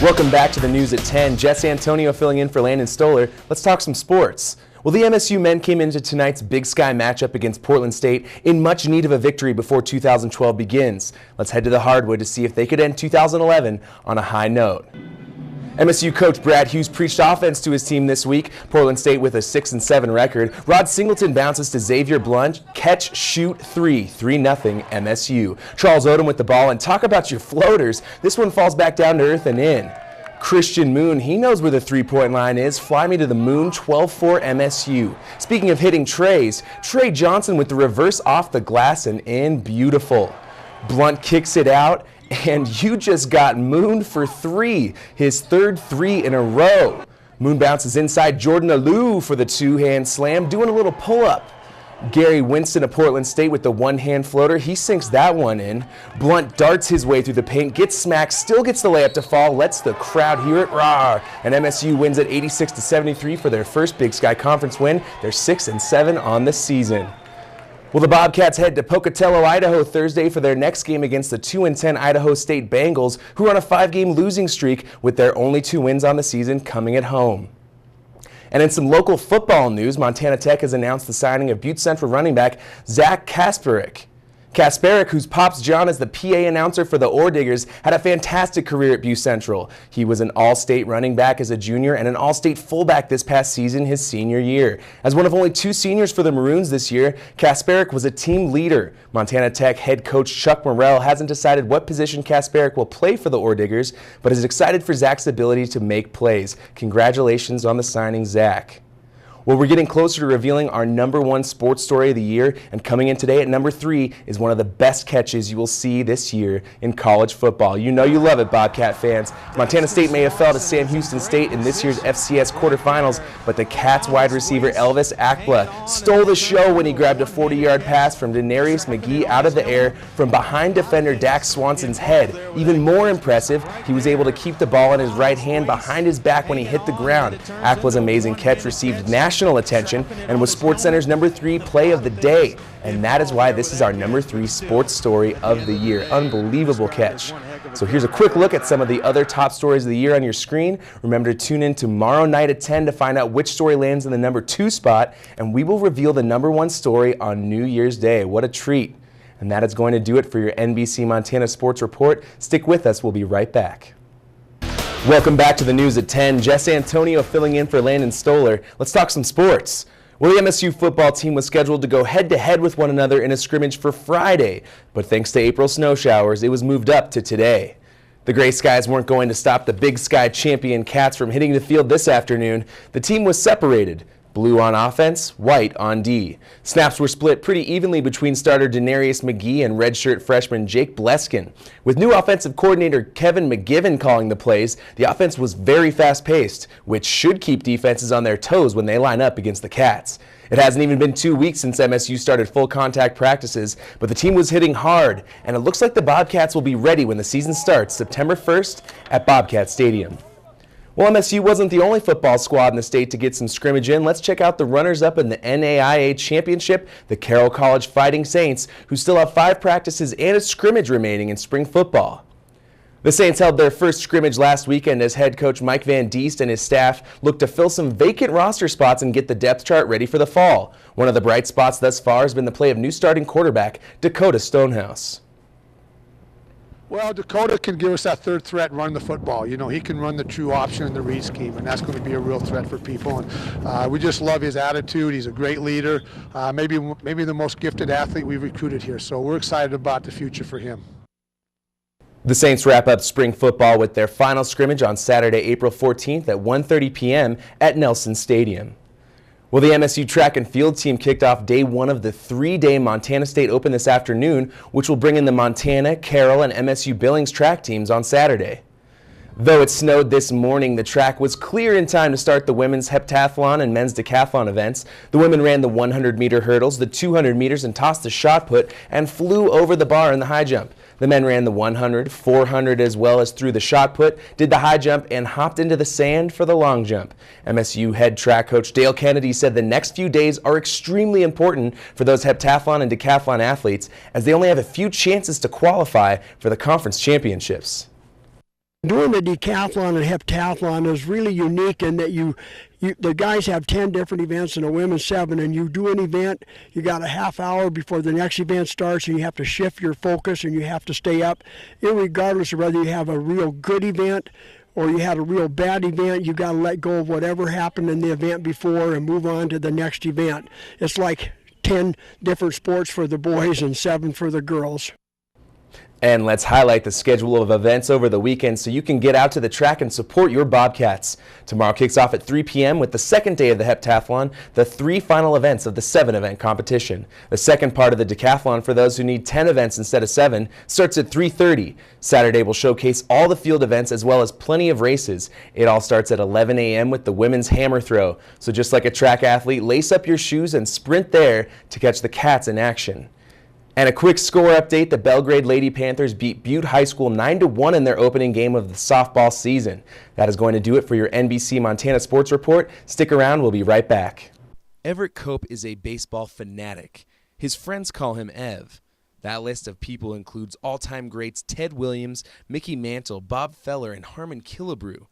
Welcome back to the News at 10. Jess Antonio filling in for Landon Stoller. Let's talk some sports. Well, the MSU men came into tonight's Big Sky matchup against Portland State in much need of a victory before 2012 begins. Let's head to the hardwood to see if they could end 2011 on a high note. MSU coach Brad Hughes preached offense to his team this week. Portland State with a 6-7 record. Rod Singleton bounces to Xavier Blunt. Catch, shoot, 3-0 MSU. Charles Odom with the ball, and talk about your floaters. This one falls back down to earth and in. Christian Moon, he knows where the three-point line is. Fly me to the moon, 12-4 MSU. Speaking of hitting trays, Trey Johnson with the reverse off the glass and in. Beautiful. Blunt kicks it out. And you just got mooned for three, his third three in a row. Moon bounces inside Jordan Alou for the two-hand slam, doing a little pull-up. Gary Winston of Portland State with the one-hand floater. He sinks that one in. Blunt darts his way through the paint, gets smacked, still gets the layup to fall, lets the crowd hear it. Rawr! And MSU wins at 86-73 for their first Big Sky Conference win. They're 6-7 on the season. Well, the Bobcats head to Pocatello, Idaho Thursday for their next game against the 2-10 Idaho State Bengals, who are on a 5-game losing streak with their only 2 wins on the season coming at home. And in some local football news, Montana Tech has announced the signing of Butte Central running back Zach Kasparek. Kasparek, whose pops John is the PA announcer for the Orediggers, had a fantastic career at Butte Central. He was an All-State running back as a junior and an All-State fullback this past season, his senior year. As one of only 2 seniors for the Maroons this year, Kasparek was a team leader. Montana Tech head coach Chuck Morrell hasn't decided what position Kasparek will play for the Orediggers, but is excited for Zach's ability to make plays. Congratulations on the signing, Zach. Well, we're getting closer to revealing our #1 sports story of the year, and coming in today at number 3 is one of the best catches you will see this year in college football. You know you love it, Bobcat fans. Montana State may have fell to Sam Houston State in this year's FCS quarterfinals, but the Cats wide receiver Elvis Akpla stole the show when he grabbed a 40-yard pass from Denarius McGee out of the air from behind defender Dax Swanson's head. Even more impressive, he was able to keep the ball in his right hand behind his back when he hit the ground. Akpla's amazing catch received national attention and was SportsCenter's #3 play of the day. And that is why this is our #3 sports story of the year. Unbelievable catch. So here's a quick look at some of the other top stories of the year on your screen. Remember to tune in tomorrow night at 10 to find out which story lands in the #2 spot, and we will reveal the #1 story on New Year's Day. What a treat. And that is going to do it for your NBC Montana Sports Report. Stick with us. We'll be right back. Welcome back to the News at 10. Jess Antonio filling in for Landon Stoller. Let's talk some sports. Well, the MSU football team was scheduled to go head-to-head with one another in a scrimmage for Friday, but thanks to April snow showers, it was moved up to today. The Gray Skies weren't going to stop the Big Sky champion Cats from hitting the field this afternoon. The team was separated. Blue on offense, white on D. Snaps were split pretty evenly between starter Denarius McGee and redshirt freshman Jake Bleskin. With new offensive coordinator Kevin McGivern calling the plays, the offense was very fast-paced, which should keep defenses on their toes when they line up against the Cats. It hasn't even been 2 weeks since MSU started full contact practices, but the team was hitting hard, and it looks like the Bobcats will be ready when the season starts September 1st at Bobcat Stadium. Well, MSU wasn't the only football squad in the state to get some scrimmage in. Let's check out the runners-up in the NAIA Championship, the Carroll College Fighting Saints, who still have 5 practices and a scrimmage remaining in spring football. The Saints held their first scrimmage last weekend as head coach Mike Van Diest and his staff looked to fill some vacant roster spots and get the depth chart ready for the fall. One of the bright spots thus far has been the play of new starting quarterback Dakota Stonehouse. Well, Dakota can give us that third threat and run the football. You know, he can run the true option in the read scheme, and that's going to be a real threat for people. And we just love his attitude. He's a great leader, maybe the most gifted athlete we've recruited here. So we're excited about the future for him. The Saints wrap up spring football with their final scrimmage on Saturday, April 14th at 1:30 p.m. at Nelson Stadium. Well, the MSU track and field team kicked off day 1 of the 3-day Montana State Open this afternoon, which will bring in the Montana, Carroll, and MSU Billings track teams on Saturday. Though it snowed this morning, the track was clear in time to start the women's heptathlon and men's decathlon events. The women ran the 100-meter hurdles, the 200 meters, and tossed the shot put and flew over the bar in the high jump. The men ran the 100, 400 as well as threw the shot put, did the high jump, and hopped into the sand for the long jump. MSU head track coach Dale Kennedy said the next few days are extremely important for those heptathlon and decathlon athletes as they only have a few chances to qualify for the conference championships. Doing the decathlon and heptathlon is really unique in that the guys have 10 different events and the women 7, and you do an event, you got a half hour before the next event starts, and you have to shift your focus and you have to stay up. Irregardless of whether you have a real good event or you had a real bad event, you got to let go of whatever happened in the event before and move on to the next event. It's like 10 different sports for the boys and 7 for the girls. And let's highlight the schedule of events over the weekend so you can get out to the track and support your Bobcats. Tomorrow kicks off at 3 p.m. with the second day of the heptathlon, the 3 final events of the 7-event competition. The second part of the decathlon, for those who need 10 events instead of 7, starts at 3:30. Saturday will showcase all the field events as well as plenty of races. It all starts at 11 a.m. with the women's hammer throw. So just like a track athlete, lace up your shoes and sprint there to catch the Cats in action. And a quick score update, the Belgrade Lady Panthers beat Butte High School 9-1 in their opening game of the softball season. That is going to do it for your NBC Montana Sports Report. Stick around, we'll be right back. Everett Cope is a baseball fanatic. His friends call him Ev. That list of people includes all-time greats Ted Williams, Mickey Mantle, Bob Feller, and Harmon Killebrew.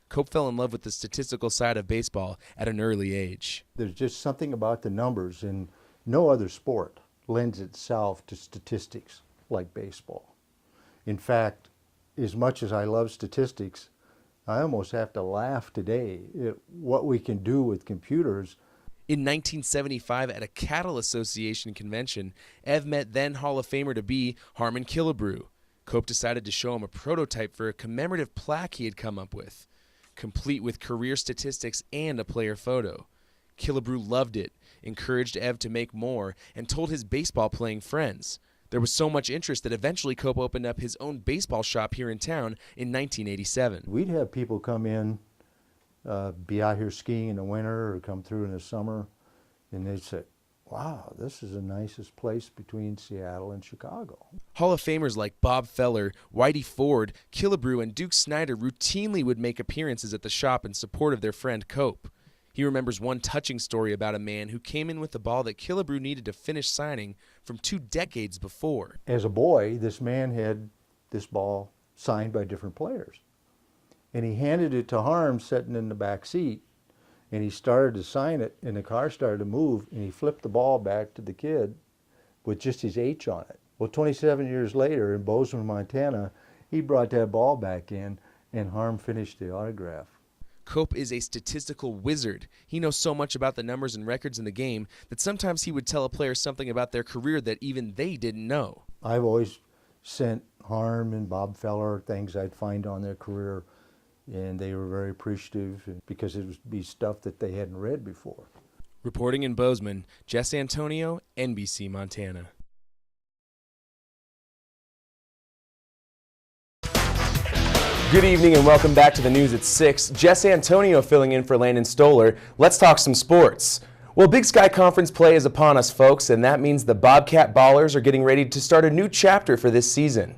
Cope fell in love with the statistical side of baseball at an early age. There's just something about the numbers, and no other sport lends itself to statistics like baseball. In fact, as much as I love statistics, I almost have to laugh today at what we can do with computers. In 1975, at a Cattle Association convention, Ev met then Hall of Famer-to-be Harmon Killebrew. Cope decided to show him a prototype for a commemorative plaque he had come up with, complete with career statistics and a player photo. Killebrew loved it, encouraged Ev to make more, and told his baseball-playing friends. There was so much interest that eventually Cope opened up his own baseball shop here in town in 1987. We'd have people come in, be out here skiing in the winter or come through in the summer, and they'd say, wow, this is the nicest place between Seattle and Chicago. Hall of Famers like Bob Feller, Whitey Ford, Killebrew, and Duke Snyder routinely would make appearances at the shop in support of their friend Cope. He remembers one touching story about a man who came in with the ball that Killebrew needed to finish signing from 2 decades before. As a boy, this man had this ball signed by different players. And he handed it to Harm sitting in the back seat, and he started to sign it, and the car started to move, and he flipped the ball back to the kid with just his H on it. Well, 27 years later in Bozeman, Montana, he brought that ball back in, and Harm finished the autograph. Cope is a statistical wizard. He knows so much about the numbers and records in the game that sometimes he would tell a player something about their career that even they didn't know. I've always sent Harm and Bob Feller things I'd find on their career, and they were very appreciative because it would be stuff that they hadn't read before. Reporting in Bozeman, Jess Antonio, NBC Montana. Good evening and welcome back to the news at 6. Jess Antonio filling in for Landon Stoller. Let's talk some sports. Well, Big Sky Conference play is upon us, folks, and that means the Bobcat Ballers are getting ready to start a new chapter for this season.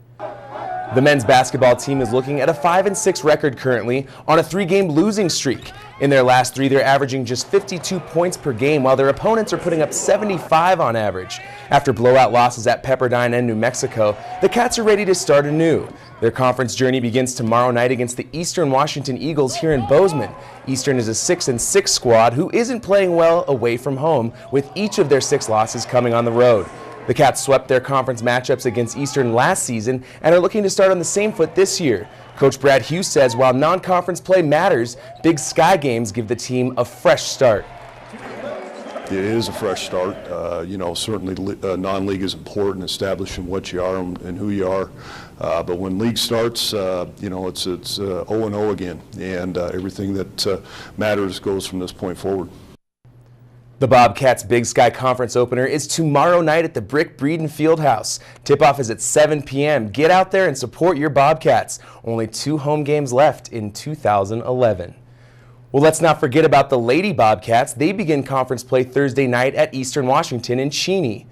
The men's basketball team is looking at a 5-6 record currently on a 3-game losing streak. In their last 3, they're averaging just 52 points per game, while their opponents are putting up 75 on average. After blowout losses at Pepperdine and New Mexico, the Cats are ready to start anew. Their conference journey begins tomorrow night against the Eastern Washington Eagles here in Bozeman. Eastern is a 6-6 squad who isn't playing well away from home, with each of their 6 losses coming on the road. The Cats swept their conference matchups against Eastern last season and are looking to start on the same foot this year. Coach Brad Hughes says while non-conference play matters, Big Sky games give the team a fresh start. It is a fresh start. Certainly non-league is important, establishing what you are and who you are. But when league starts, it's 0-0 again, and everything that matters goes from this point forward. The Bobcats Big Sky Conference opener is tomorrow night at the Brick Breeden Fieldhouse. Tip-off is at 7 p.m. Get out there and support your Bobcats. Only 2 home games left in 2011. Well, let's not forget about the Lady Bobcats. They begin conference play Thursday night at Eastern Washington in Cheney.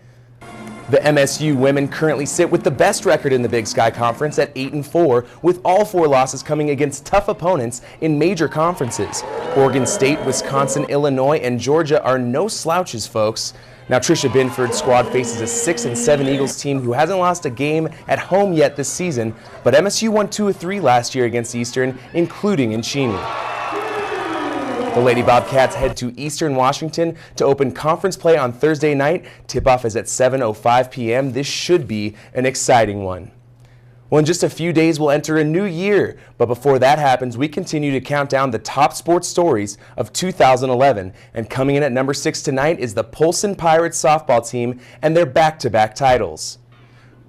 The MSU women currently sit with the best record in the Big Sky Conference at 8-4, with all 4 losses coming against tough opponents in major conferences. Oregon State, Wisconsin, Illinois, and Georgia are no slouches, folks. Now, Tricia Binford's squad faces a 6-7 Eagles team who hasn't lost a game at home yet this season, but MSU won 2 of 3 last year against Eastern, including in Cheney. The Lady Bobcats head to Eastern Washington to open conference play on Thursday night. Tip-off is at 7:05 p.m. This should be an exciting one. Well, in just a few days, we'll enter a new year. But before that happens, we continue to count down the top sports stories of 2011. And coming in at number 6 tonight is the Polson Pirates softball team and their back-to-back titles.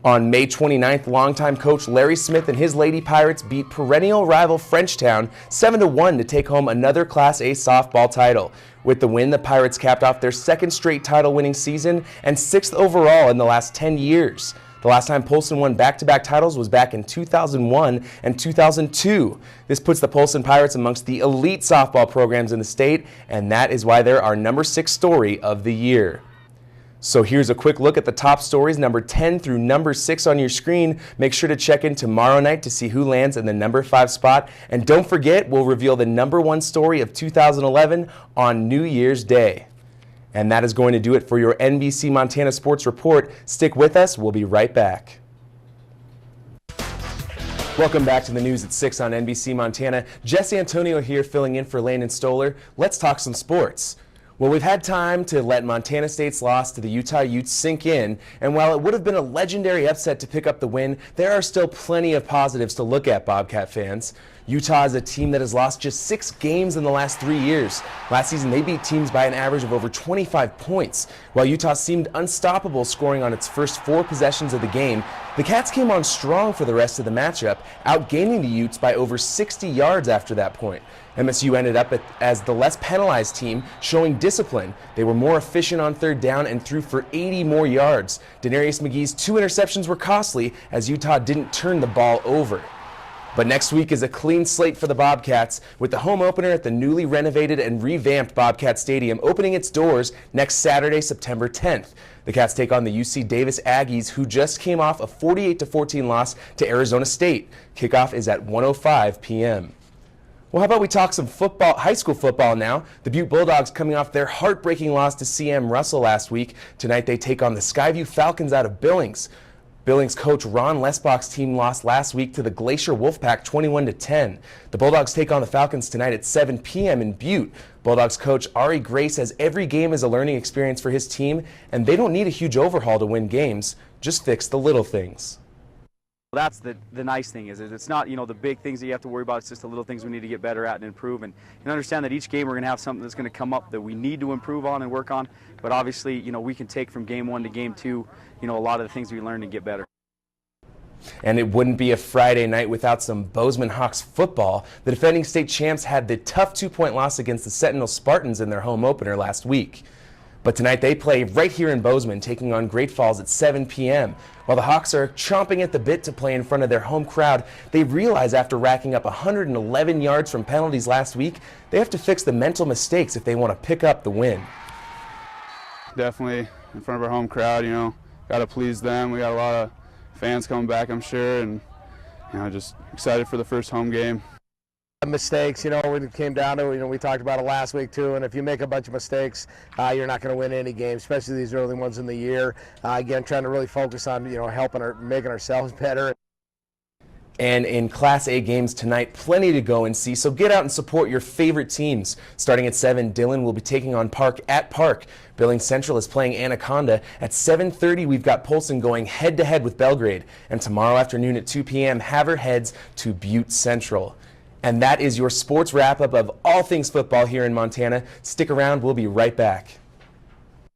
On May 29th, longtime coach Larry Smith and his Lady Pirates beat perennial rival Frenchtown 7-1 to take home another Class A softball title. With the win, the Pirates capped off their 2nd straight title-winning season and 6th overall in the last 10 years. The last time Polson won back-to-back titles was back in 2001 and 2002. This puts the Polson Pirates amongst the elite softball programs in the state, and that is why they're our number 6 story of the year. So here's a quick look at the top stories, number 10 through number 6 on your screen. Make sure to check in tomorrow night to see who lands in the number 5 spot. And don't forget, we'll reveal the number 1 story of 2011 on New Year's Day. And that is going to do it for your NBC Montana Sports Report. Stick with us. We'll be right back. Welcome back to the news at 6 on NBC Montana. Jess Antonio here filling in for Landon Stoller. Let's talk some sports. Well, we've had time to let Montana State's loss to the Utah Utes sink in, and while it would have been a legendary upset to pick up the win, there are still plenty of positives to look at, Bobcat fans. Utah is a team that has lost just 6 games in the last 3 years. Last season, they beat teams by an average of over 25 points. While Utah seemed unstoppable scoring on its first 4 possessions of the game, the Cats came on strong for the rest of the matchup, outgaining the Utes by over 60 yards after that point. MSU ended up as the less penalized team, showing discipline. They were more efficient on 3rd down and threw for 80 more yards. Denarius McGee's 2 interceptions were costly as Utah didn't turn the ball over. But next week is a clean slate for the Bobcats, with the home opener at the newly renovated and revamped Bobcat Stadium opening its doors next Saturday, September 10th. The Cats take on the UC Davis Aggies, who just came off a 48-14 loss to Arizona State. Kickoff is at 1:05 p.m. Well, how about we talk some football, high school football now? The Butte Bulldogs coming off their heartbreaking loss to CM Russell last week. Tonight they take on the Skyview Falcons out of Billings. Billings coach Ron Lesbach's team lost last week to the Glacier Wolfpack 21-10. The Bulldogs take on the Falcons tonight at 7 p.m. in Butte. Bulldogs coach Ari Gray says every game is a learning experience for his team, and they don't need a huge overhaul to win games. Just fix the little things. That's the nice thing is it's not, the big things that you have to worry about. It's just the little things we need to get better at and improve, and understand that each game we're going to have something that's going to come up that we need to improve on and work on. But obviously, we can take from game 1 to game 2, a lot of the things we learned and get better. And it wouldn't be a Friday night without some Bozeman Hawks football. The defending state champs had the tough 2-point loss against the Sentinel Spartans in their home opener last week. But tonight they play right here in Bozeman, taking on Great Falls at 7 p.m. While the Hawks are chomping at the bit to play in front of their home crowd, they realize after racking up 111 yards from penalties last week, they have to fix the mental mistakes if they want to pick up the win. Definitely in front of our home crowd, got to please them. We got a lot of fans coming back, I'm sure, and just excited for the first home game. Mistakes, when it came down to it, we talked about it last week too, and if you make a bunch of mistakes, you're not going to win any game, especially these early ones in the year. Again, trying to really focus on, making ourselves better. And in Class A games tonight, plenty to go and see, so get out and support your favorite teams. Starting at 7, Dillon will be taking on Park at Park. Billings Central is playing Anaconda. At 7:30, we've got Polson going head-to-head with Belgrade. And tomorrow afternoon at 2 p.m., Havre heads to Butte Central. And that is your sports wrap-up of all things football here in Montana. Stick around, we'll be right back.